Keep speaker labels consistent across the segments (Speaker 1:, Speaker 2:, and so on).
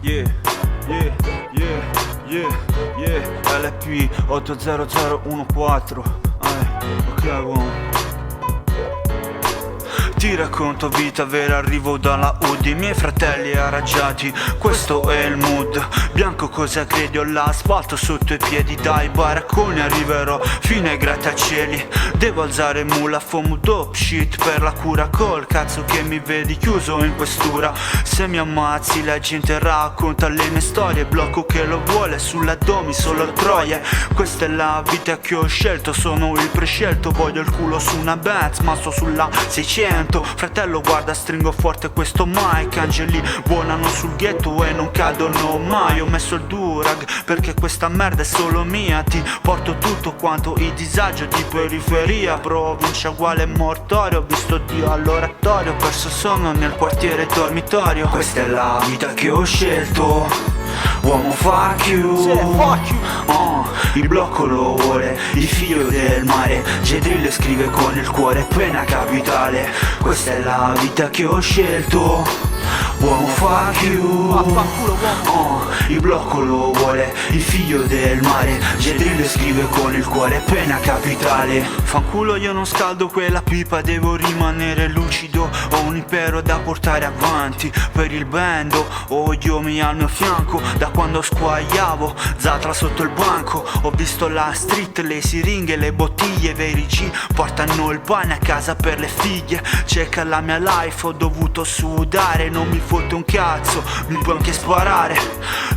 Speaker 1: Yeah, yeah, yeah, yeah, yeah. LP 80014. Ok, buono. Ti racconto vita vera, arrivo dalla UD, i miei fratelli arraggiati, questo è il mood. Bianco cosa credi, ho l'asfalto sotto i piedi, dai baracconi arriverò fino ai grattacieli. Devo alzare mula, fomo dope shit per la cura, col cazzo che mi vedi chiuso in questura. Se mi ammazzi la gente racconta le mie storie, blocco che lo vuole sull'addome solo troie. Questa è la vita che ho scelto, sono il prescelto, voglio il culo su una Benz ma sto sulla 600. Fratello guarda, stringo forte questo mic, angeli volano sul ghetto e non cadono mai. Ho messo il durag perché questa merda è solo mia, ti porto tutto quanto il disagio di periferia, provincia uguale mortorio, ho visto Dio all'oratorio, perso sonno nel quartiere dormitorio. Questa è la vita che ho scelto, uomo fuck you, il blocco lo vuole, il figlio del mare, Gedrillo scrive con il cuore pena capitale. Questa è la vita che ho scelto, uomo fuck you, il blocco lo vuole, il figlio del mare, Gedrillo scrive con il cuore pena capitale. Fanculo io non scaldo quella pipa, devo rimanere lucido, ho un impero da portare avanti per il bando, ho Yomi al mio fianco da quando squagliavo Zatra sotto il banco. Ho visto la street, le siringhe, le bottiglie, veri G portano il pane a casa per le figlie. Cerca la mia life, ho dovuto sudare, non mi fotte un cazzo, mi puoi anche sparare.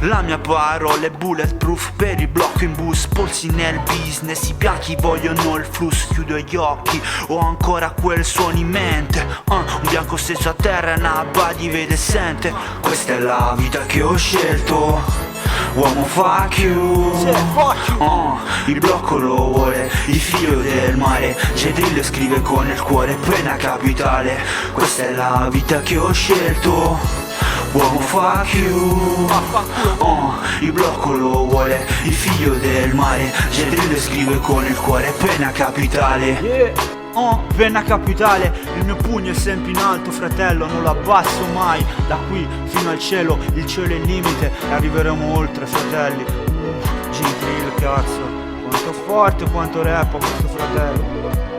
Speaker 1: La mia parola è bulletproof per il blocco in bus, polsi nel business, i bianchi vogliono il flusso, chiudo gli occhi, ho ancora quel suono in mente, un bianco steso a terra e una body vede e sente. Questa è la vita che ho scelto, uomo fuck you, il blocco lo vuole, il figlio del mare, Gedrillo scrive con il cuore pena capitale. Questa è la vita che ho scelto, uomo fuck you, il blocco lo vuole, il figlio del mare, Gedrillo scrive con il cuore pena capitale. Pena capitale, il mio pugno è sempre in alto fratello, non lo abbasso mai, da qui fino al cielo, il cielo è il limite e arriveremo oltre fratelli. G-Drill cazzo, quanto forte, quanto rap questo fratello.